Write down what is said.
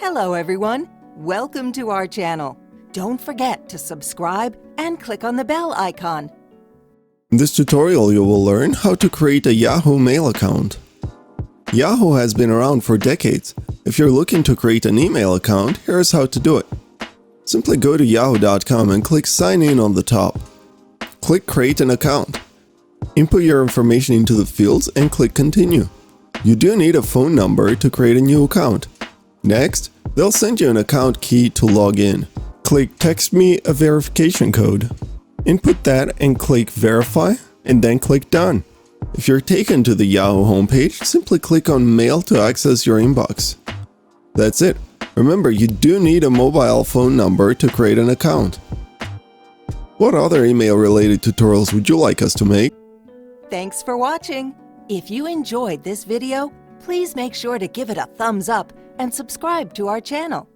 Hello everyone, welcome to our channel. Don't forget to subscribe and click on the bell icon. In this tutorial you will learn how to create a Yahoo mail account. Yahoo has been around for decades. If you're looking to create an email account, here's how to do it. Simply go to yahoo.com and click Sign In on the top. Click Create an Account. Input your information into the fields and click Continue. You do need a phone number to create a new account. Next, they'll send you an account key to log in. Click Text me a verification code. Input that and click Verify, and then click Done. If you're taken to the Yahoo homepage, simply click on Mail to access your inbox. That's it. Remember, you do need a mobile phone number to create an account. What other email-related tutorials would you like us to make? Thanks for watching. If you enjoyed this video, please make sure to give it a thumbs up and subscribe to our channel.